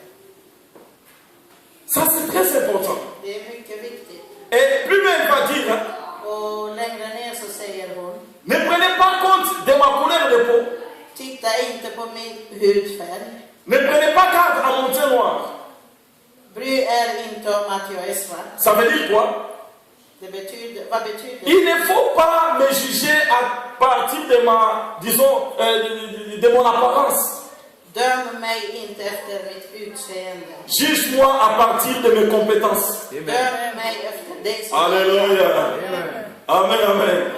Ça c'est très important. Det är mycket viktigt. Et plus elle va dire, Och längre ner så säger hon, ne prenez pas compte de ma couleur de peau. titta inte på min hudfärg. Ne prenez pas garde à mon teint noir. Bry er inte om att jag är svart. Ça veut dire quoi? Det betyder, vad betyder det? Il ne faut pas me juger à partir de ma, disons, de mon apparence. Döm mig inte efter mitt utseende. Juge-moi à partir de mes compétences. Döm mig efter det som Alléluia. Amen, amen.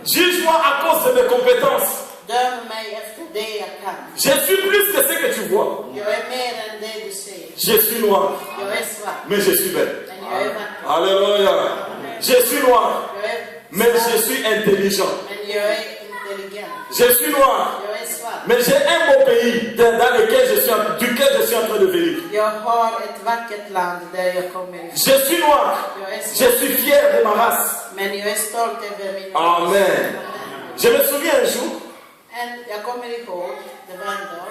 Juge-moi à cause de mes compétences. Döm mig efter det jag kan. Je suis plus que ce que tu vois. Jag är mer än det du ser. Je suis noir, Jag är svart, mais je suis belle. men jag är vacker. Alléluia. Je suis noir, Jag är mais je svart, suis intelligent. men jag är intelligent. Je suis noir, Jag är svart. mais j'ai un beau pays dans lequel duquel je suis en train de venir. Jag har ett vackert land där jag kommer ifrån. Je suis noir, Jag är je svart, suis fier de ma race. men jag är stolt över min Amen. Je me souviens un jour, Jag kommer ihåg, det var en dag.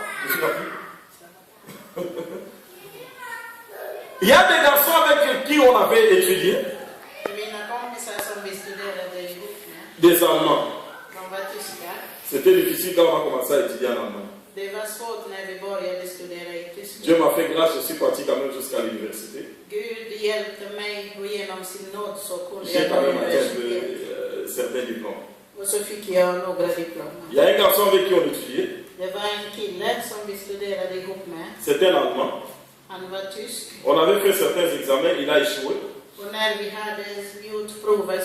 il y a des garçons avec qui on avait étudié, Mina kompisar som vi studerade ihop med, des Allemands. de var tyskar. C'était difficile quand on a commencé à étudier en allemand. Det var svårt när vi började studera i Dieu Tyskland. m'a fait grâce, je suis parti quand même jusqu'à l'université. Gud hjälpte mig och genom sin nåd så kunde J'ai jag quand gå même atteint universitet. certains diplômes. Och så fick jag några diplom. Il y a un garçon avec qui on étudiait, Det var en kille som vi studerade ihop med. c'était un Allemand. Han var tysk. On avait fait certains examens, il a échoué. Och när vi hade gjort prover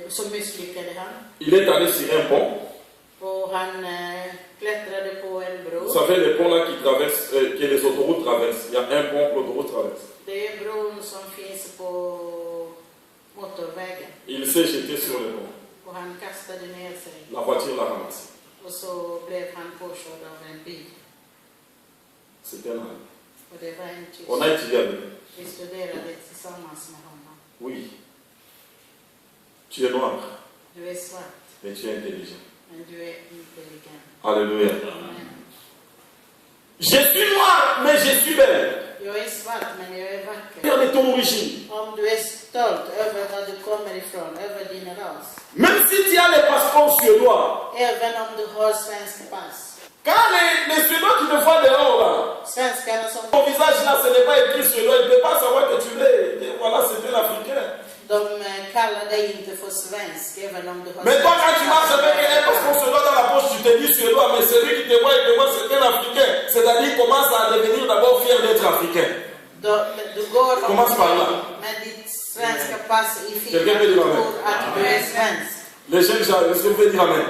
så misslyckade han. Il est allé sur un pont. Och han klättrade på en bro. Vous savez, les ponts là qui traversent, que les autoroutes traversent. Il y a un pont, l'autoroute traverse. Det är bron som finns på motorvägen. Il s'est jeté sur le pont. Och han kastade ner sig. La voiture l'a ramassé. Och så blev han påkörd av en bil. C'était un Allemand. Och det var en tysk. On a étudié avec lui. Vi studerade tillsammans med honom. Oui. Tu es noir, Du är svart, mais tu es intelligent. men du är intelligent. Alléluia. Amen. Je suis noir, mais je suis belle. Jag är svart, men jag är vacker. Fier de ton origine. Om du är stolt över var du kommer ifrån, över din ras. Même si tu as les passeports suédois, Även om du har svensk pass. Quand les Suédois qui te voient dehors là, Svenskarna som ton visage là, ce n'est pas écrit suédois, il ne peut pas savoir que tu l'es. Et voilà, c'est un Africain. de kallar dig inte för svensk även om du har Mais toi, quand tu marches avec un passeport suédois dans la poche, tu te dis suédois, mais celui qui te voit, il te voit, c'est un Africain. C'est-à-dire qu'il commence à devenir d'abord fier d'être Africain. Du går Commence par là. med ditt svenska pass i Quelqu'un peut fickan dire och amen. tror att du är svensk. Les jeunes gens, est-ce que vous pouvez dire amen?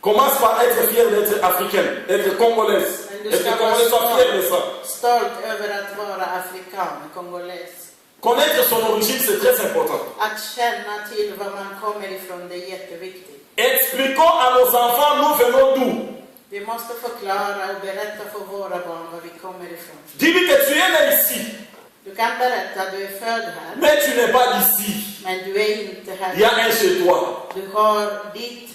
Commence par être fier d'être africaine, être congolaise. Être congolaise, sois fier de ça. Stolt över att vara afrikan, kongoles. Connaître son origine, c'est très important. Att känna till var man kommer ifrån, det är jätteviktigt. Expliquons à nos enfants, nous venons d'où. Vi måste förklara och berätta för våra barn var vi kommer ifrån. Dis-lui que tu es né ici, Du kan berätta att du är född här, mais tu n'es pas d'ici. men du är inte här. Il y a un chez toi. Du har ditt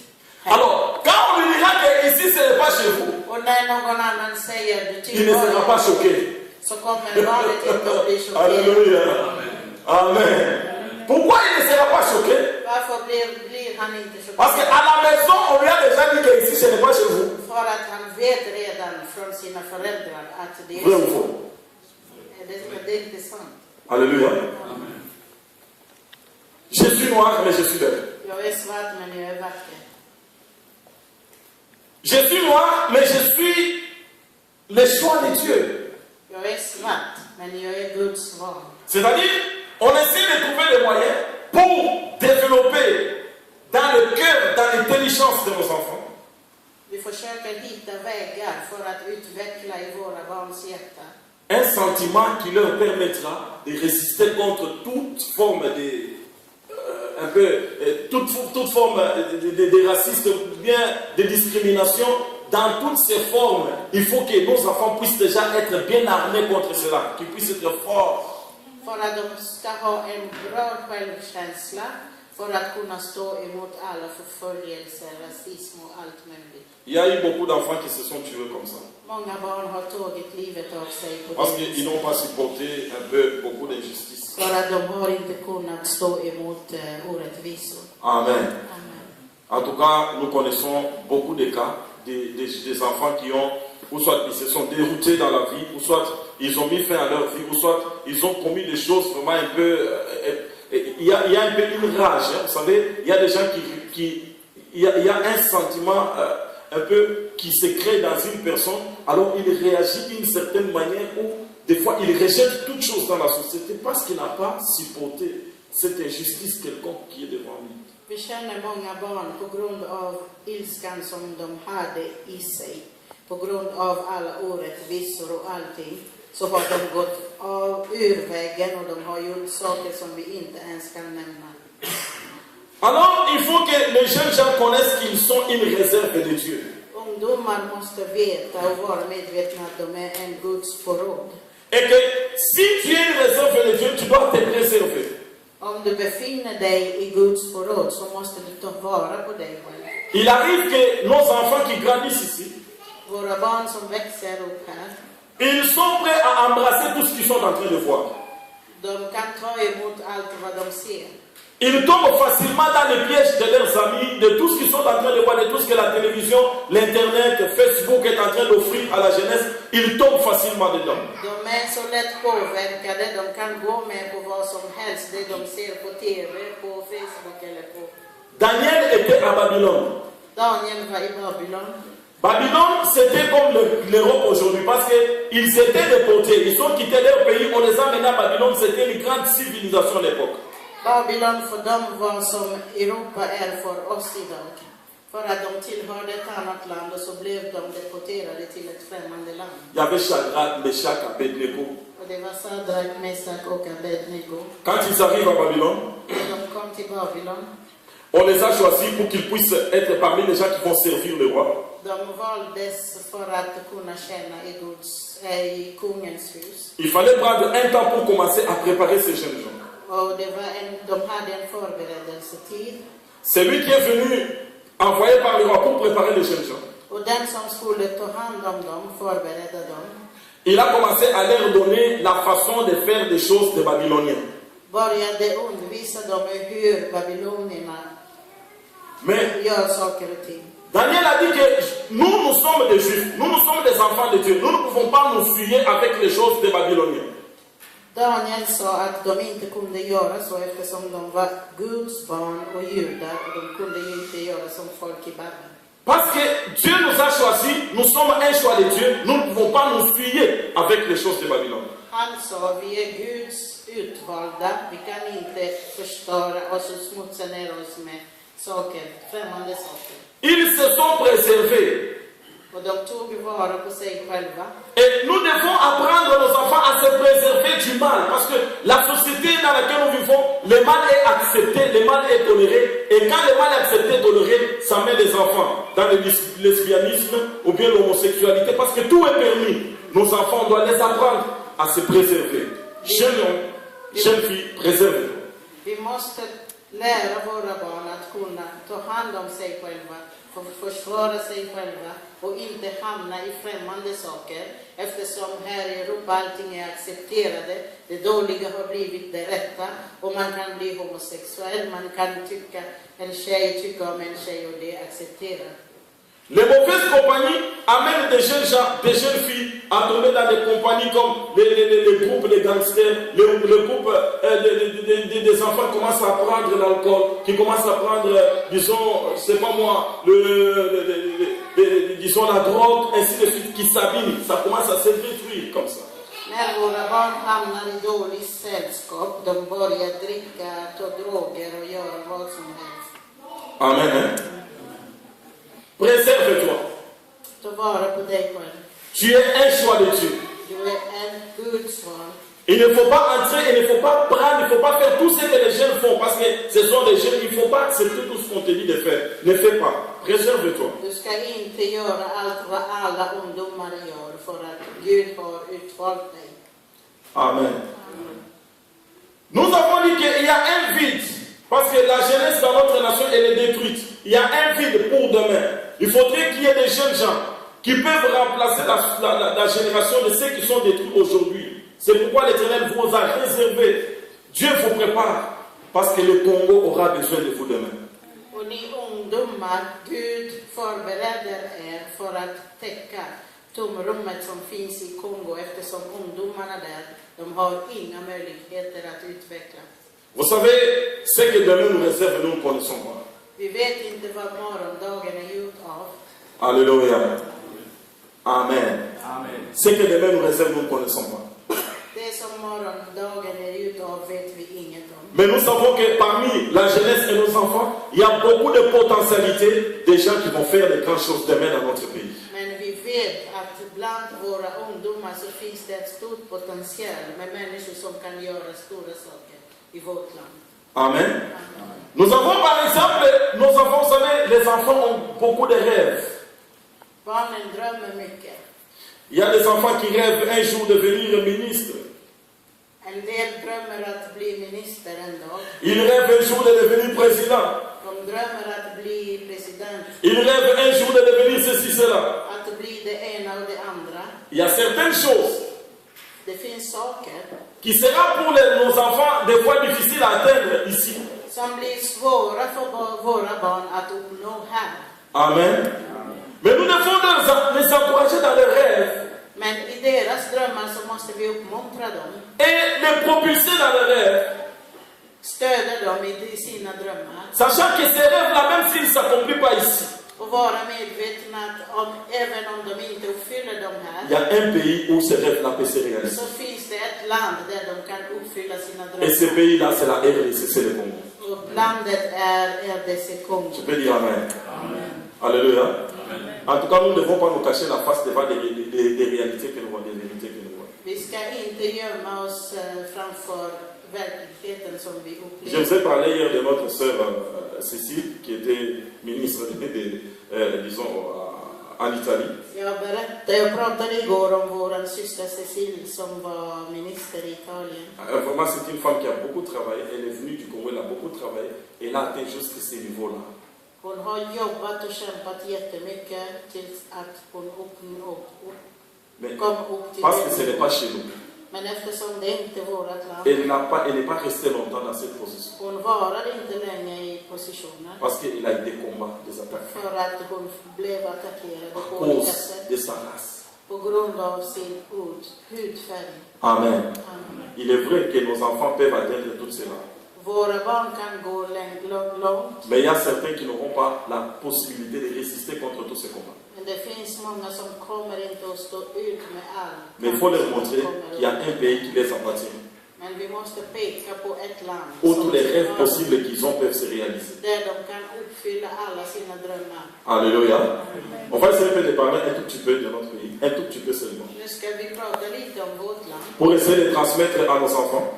hem. Alors, quand on lui dira que ici, ce n'est pas chez vous, Och när någon annan säger du il ne sera pas choqué. så kommer barnet inte att bli chockerad. Alléluia. Amen. Pourquoi il ne sera pas choqué? Varför blir han inte Parce chockerad? qu'à la maison, on lui a déjà dit que ici, ce n'est pas chez vous. För att han vet redan från sina föräldrar att det är Vrai ou så. faux? Det är inte sant. Alléluia. Je suis noir, mais je suis belle. Jag är svart men jag är vacker. Je suis noir, mais je suis le choix de Dieu. Jag är svart men jag är Guds val. C'est-à-dire, on essaie de trouver les moyens pour développer dans le cœur, dans l'intelligence de nos enfants, Vi försöker hitta vägar för att utveckla i våra barns hjärta un sentiment qui leur permettra de résister contre toute forme de, toute forme de racisme, bien de discrimination. Dans toutes ces formes, il faut que nos enfants puissent déjà être bien armés contre cela, qu'ils puissent être forts. för att de ska ha en bra självkänsla för att kunna stå emot alla förföljelser, rasism och allt möjligt. Il y a eu beaucoup d'enfants qui se sont tués comme ça. Många barn har tagit livet av sig på Parce det qu'ils n'ont pas supporté un peu beaucoup d'injustice. för att de har inte kunnat stå emot orättvisor. Amen. Amen. En tout cas, nous connaissons beaucoup de cas des enfants qui ont, ou soit ils se sont déroutés dans la vie, ou soit ils ont mis fin à leur vie, ou soit ils ont commis des choses vraiment un peu... Il y a un peu une rage, hein, vous savez, il y a des gens il y a un sentiment un peu qui se crée dans une personne, alors il réagit d'une certaine manière où des fois il rejette toute chose dans la société parce qu'il n'a pas supporté cette injustice quelconque qui est devant lui. Vi känner många barn på grund av ilskan som de hade i sig. På grund av alla orättvisor och allting så har de gått ur vägen och de har gjort saker som vi inte ens kan nämna. Alors il faut que les jeunes gens connaissent qu'ils sont une réserve de Dieu. Ungdomar måste veta och vara medvetna att de är en Guds förråd. Et que si tu es une réserve de Dieu, tu dois te préserver. Om du befinner dig i Guds förråd så måste du ta vara på dig själv. Il arrive que nos enfants qui grandissent ici, Våra barn som växer upp här, ils sont prêts à embrasser tout ce qu'ils sont en train de voir. de kan ta emot allt vad de ser. Ils tombent facilement dans les pièges de leurs amis, de tout ce qu'ils sont en train de voir, de tout ce que la télévision, l'internet, Facebook est en train d'offrir à la jeunesse. Ils tombent facilement dedans. De är så lätt påverkade, de kan gå med på vad som helst, det de ser på TV, på Facebook eller på... Daniel était à Babylone. Daniel var i Babylon. Babylone, c'était comme l'Europe aujourd'hui, parce qu'ils étaient déportés. Ils ont quitté leur pays, on les a menés à Babylone. C'était une grande civilisation à l'époque. Babylon för dem var som Europa är för oss idag. För att de tillhörde ett annat land och så blev de deporterade till ett främmande land. Il y avait Shadrach, Meshach, Abednego. Och det var Sadrak, Mesak och Abednego. Quand ils arrivent à Babylone, När de kom till Babylon, on les a choisis pour qu'ils puissent être parmi les gens qui vont servir le roi. de valdes för att kunna tjäna i kungens hus. Il fallait prendre un temps pour commencer à préparer ces jeunes gens. Och det var de hade en förberedelsetid. C'est lui qui est venu envoyé par le roi pour préparer les jeunes gens. Och den som skulle ta hand om dem, förbereda dem, Il a commencé à leur donner la façon de faire des choses des Babyloniens. började undervisa dem i hur babylonierna Mais gör saker och ting. Daniel a dit que nous sommes des Juifs, nous sommes des enfants de Dieu. Nous ne pouvons pas nous fuir avec les choses des Babyloniens. Daniel sa att de inte kunde göra så eftersom de var Guds barn och judar och de kunde ju inte göra som folk i Babel. Parce que Dieu nous a choisis, nous sommes un choix de Dieu, nous ne pouvons pas nous fuir avec les choses de Babylone. Han sa, vi är Guds utvalda, vi kan inte förstöra oss och smutsa ner oss med saker, främmande saker. Ils se sont préservés. Och de tog vara på sig själva. Et nous devons apprendre nos enfants à se préserver du mal. Parce que la société dans laquelle nous vivons, le mal est accepté, le mal est toléré. Et quand le mal est accepté et toléré, ça met les enfants dans le lesbianisme ou bien l'homosexualité. Parce que tout est permis. Nos enfants, on doit les apprendre à se préserver. Jeunes hommes, jeunes filles, préservez-vous. Vi måste lära våra barn att kunna ta hand om sig själva, försvara sig själva och inte hamna i främmande saker. Eftersom här i Europa allting är accepterade, det dåliga har blivit det rätta och man kan bli homosexuell, man kan tycka en tjej tycker om en tjej och det är accepterat. Les mauvaises compagnies amènent des jeunes gens, des jeunes filles à tomber dans des compagnies comme les groupes de gangsters, le groupe des enfants qui commencent à prendre l'alcool, qui commencent à prendre, disons, c'est pas moi, disons la drogue, ainsi de suite, qui s'abîment. Ça commence à se détruire comme ça. När våra barn hamnar i dåligt sällskap, de börjar dricka, ta droger och göra vad som helst. Amen. Hein? Préserve-toi. Ta vara på dig själv. Tu es un choix de Dieu. Du är en Guds son. Il ne faut pas entrer, il ne faut pas prendre, il ne faut pas faire tout ce que les jeunes font. Parce que ce sont des jeunes, il ne faut pas accepter tout ce qu'on te dit de faire. Ne fais pas. Préserve-toi. Du ska inte göra allt vad alla ungdomar gör för att Gud har utvalt dig. Amen. Nous avons dit qu'il y a un vide. Parce que la jeunesse dans notre nation, elle est détruite. Il y a un vide pour demain. Il faudrait qu'il y ait des jeunes gens qui peuvent remplacer la génération de ceux qui sont détruits aujourd'hui. C'est pourquoi l'Éternel vous a réservé. Dieu vous prépare. Parce que le Congo aura besoin de vous demain. Och ni ungdomar, Gud förbereder er för att täcka tomrummet som finns i Kongo eftersom ungdomarna där, de har inga möjligheter att utveckla. Vous savez, ce que demain nous réserve, nous ne connaissons pas. Vi vet inte vad morgondagen är gjord av. Alléluia. Amen. Ce que demain nous réserve, nous ne connaissons pas. Det som morgondagen är gjord av vet vi inget om. Mais nous savons que parmi la jeunesse et nos enfants, il y a beaucoup de potentialités des gens qui vont faire de grandes choses demain dans notre pays. Men vi vet att bland våra ungdomar så finns det ett stort potential med människor som kan göra stora saker i vårt land. Amen. Nous avons par exemple, nos enfants, vous savez, les enfants ont beaucoup de rêves. Barnen drömmer mycket. Il y a des enfants qui rêvent un jour de devenir ministre. En del drömmer att bli minister en dag. Ils rêvent un jour de devenir président. De drömmer att bli president. Ils rêvent un jour de devenir ceci, cela. Att bli det ena och det andra. Il y a certaines choses Det finns saker qui sera pour nos enfants des fois difficiles à atteindre ici. som blir svåra för våra barn att uppnå här. Amen. Mais nous devons les encourager dans leurs rêves. Men i deras drömmar så måste vi uppmuntra dem. Et les propulser dans leurs rêves. Stödja dem i sina drömmar. Sachant que ces rêves-là, même s'ils ne s'accomplissent pas ici, Och vara medvetna att även om de inte uppfyller de il y här, a un pays où ces rêves-là peuvent se réaliser. så finns det ett land där de kan uppfylla sina Et ce drömmar. pays-là, c'est la RDC, c'est le Congo. Och landet är RDC Kongo. Tu peux dire Amen. Alléluia. En tout cas, nous ne devons pas nous cacher la face devant des réalités que nous voyons, des vérités que nous voyons. Vi ska inte gömma oss framför verkligheten som vi Je vous ai upplever. parlé hier de notre sœur Cécile, qui était ministre, disons, en Italie. Jag pratade igår om vår syster Cecile som var minister i Italien. Vraiment, c'est une femme qui a beaucoup travaillé. Elle est venue du Congo, elle a beaucoup travaillé. Et elle a atteint jusqu'à ce niveau-là. Hon har jobbat och kämpat jättemycket tills att hon Mais kom upp till parce que ce n'est pas chez nous. Men eftersom det inte är vårt land, Elle n'est pas restée longtemps dans cette position. hon varade inte länge i positionen. Parce qu'il a eu des combats, des attaques. För att hon blev attackerad À på olika cause sätt. de sa race. På grund av sin hudfärg. Amen. Amen. Il est vrai que nos enfants peuvent atteindre tout cela. Våra barn kan gå långt. Mais il y a certains qui n'auront pas la possibilité de résister contre tous ces combats. Men det finns många som kommer inte att stå ut med allt. Mais il faut leur montrer qu'il y a un pays qui les appartient. Men vi måste peka på ett land Où tous les rêves possibles qu'ils ont peuvent se réaliser. där de kan uppfylla alla sina drömmar. Alléluia. On va essayer de parler un tout petit peu de notre pays. Un tout petit peu seulement. Nu ska vi prata lite om vårt land. Pour essayer de transmettre à nos enfants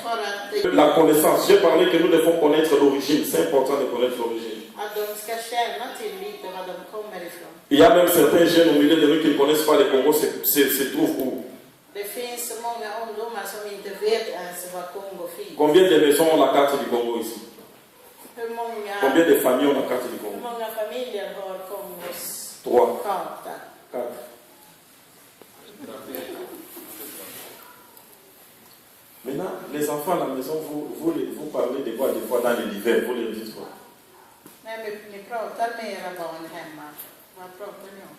För att, la connaissance. J'ai parlé que nous devons connaître l'origine. C'est important de connaître l'origine. att de ska känna till lite var de kommer ifrån. Il y a même certains jeunes au milieu de nous qui ne connaissent pas le Congo, se trouvent où? Det finns många ungdomar som inte vet ens var Kongo finns. Combien de maisons ont la carte du Congo ici? Combien de familles ont la carte du Hur Congo? många familjer har Kongos 3, karta? 4. Maintenant, les enfants à la maison, vous parlez de quoi des fois dans l'hiver? Vous leur dites quoi? Nej, ni pratar med era barn hemma. Vad pratar ni om?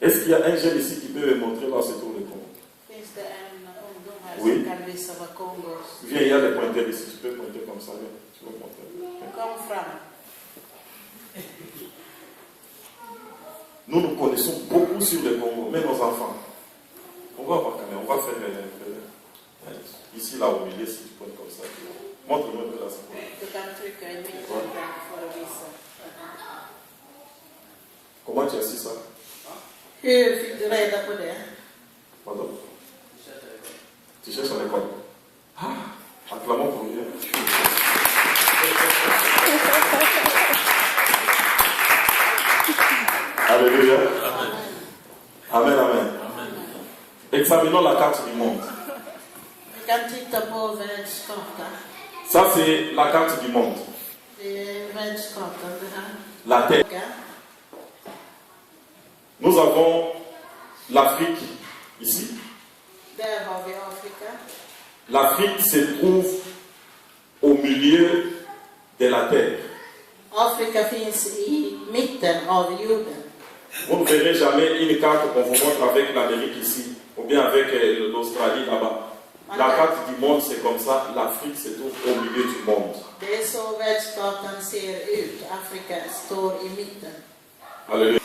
Est-ce qu'il y a un jeune ici qui peut me montrer là se trouve le Congo? Finns det en ungdom här Oui. som kan visa vad Kongos... Viens, il y a des pointeurs ici, tu peux pointer comme ça. Viens. Tu peux montrer. Kom fram. Nous nous connaissons beaucoup sur le Congo, même nos enfants. On va voir quand même, on va faire ici, là, au milieu, si tu pointes comme ça. Montre-moi de là. Du kan trycka i mitten där för att visa. Comment tu as su ça? Hur fick du reda på det? Pardon? Tu cherches à l'école? Ah, acclamons pour Dieu. Alléluia. Amen, amen. Examinons la carte du monde. Vi kan titta på världskartan. Ça, c'est la carte du monde. Det är världskartan det här. La Terre. Nous avons l'Afrique ici. Där har vi Afrika. L'Afrique se trouve au milieu de la terre. Afrika finns i mitten av jorden. Vous ne verrez jamais une carte qu'on vous montre avec l'Amérique ici, ou bien avec l'Australie là-bas. La carte du monde, c'est comme ça. L'Afrique se trouve au milieu du monde. Det är så världskartan ser ut. Afrika står i mitten. Alléluia.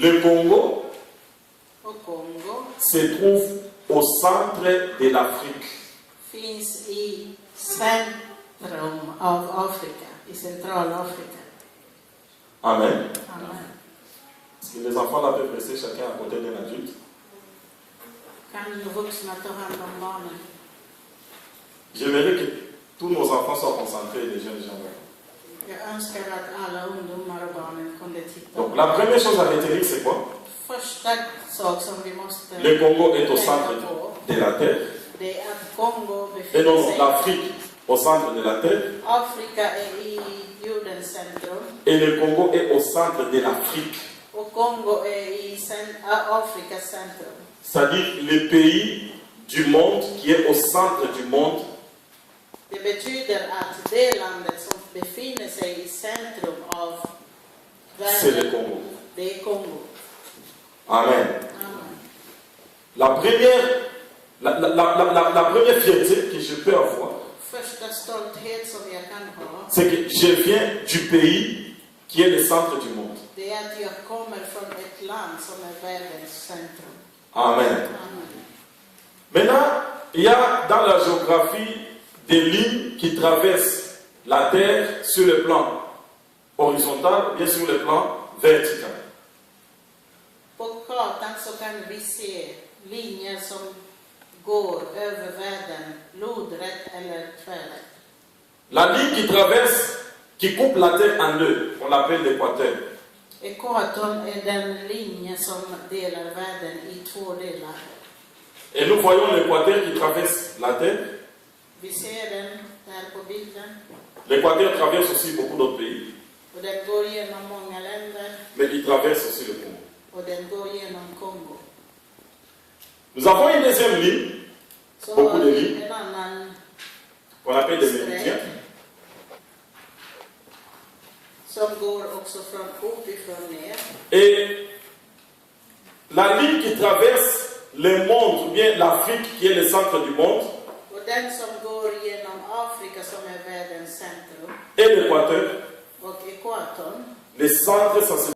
Le Congo Och Kongo se trouve au centre de l'Afrique. finns i centrum av Afrika, i Centralafrika. Amen. Amen. Est-ce que les enfants là peuvent rester chacun à côté d'un adulte? Kan vuxna ta hand om barnen? J'aimerais que tous nos enfants soient concentrés, les jeunes gens là. Jag önskar att alla ungdomar och barnen kunde titta. Donc la première chose à retenir, c'est quoi? Första sak som vi måste Le Congo est au centre tänka på, de la terre. det är att Kongo Et befinner non, sig... l'Afrique au centre de la terre. Afrika är i jordens centrum. Et le Congo est au centre de l'Afrique. Och Kongo är i Afrikas centrum. C'est-à-dire le pays du monde qui est au centre du monde. Det betyder att det landet som befinner sig i centrum av C'est le världen, Congo. det är Kongo. Amen. Amen. La première fierté que je peux avoir, Första stolthet som jag kan ha, c'est que je viens du pays qui est le centre du monde. det är att jag kommer från ett land som är världens centrum. Amen. Amen. Maintenant, il y a dans la géographie des lignes qui traversent la terre sur le plan horizontal, bien sur le plan vertical. På kartan så kan vi se linjer som går över världen, lodrätt eller tvärrätt. La ligne qui traverse, qui coupe la terre en deux, on l'appelle l'équateur. Ekvatorn är den linje som delar världen i två delar. Et nous voyons l'équateur qui traverse la terre. Vi ser den där på bilden. L'équateur traverse aussi beaucoup d'autres pays, Och den går genom många länder mais il traverse aussi le Congo. och den går genom Kongo. Nous avons une deuxième ligne, Så beaucoup har de vi lignes, en annan qu'on appelle des streck méridiens. som går också från uppifrån ner. Et la ligne qui traverse le monde, ou bien l'Afrique qui est le centre du monde, Och den som går genom Afrika som är världens centrum et l'équateur, och ekvatorn, les centres sont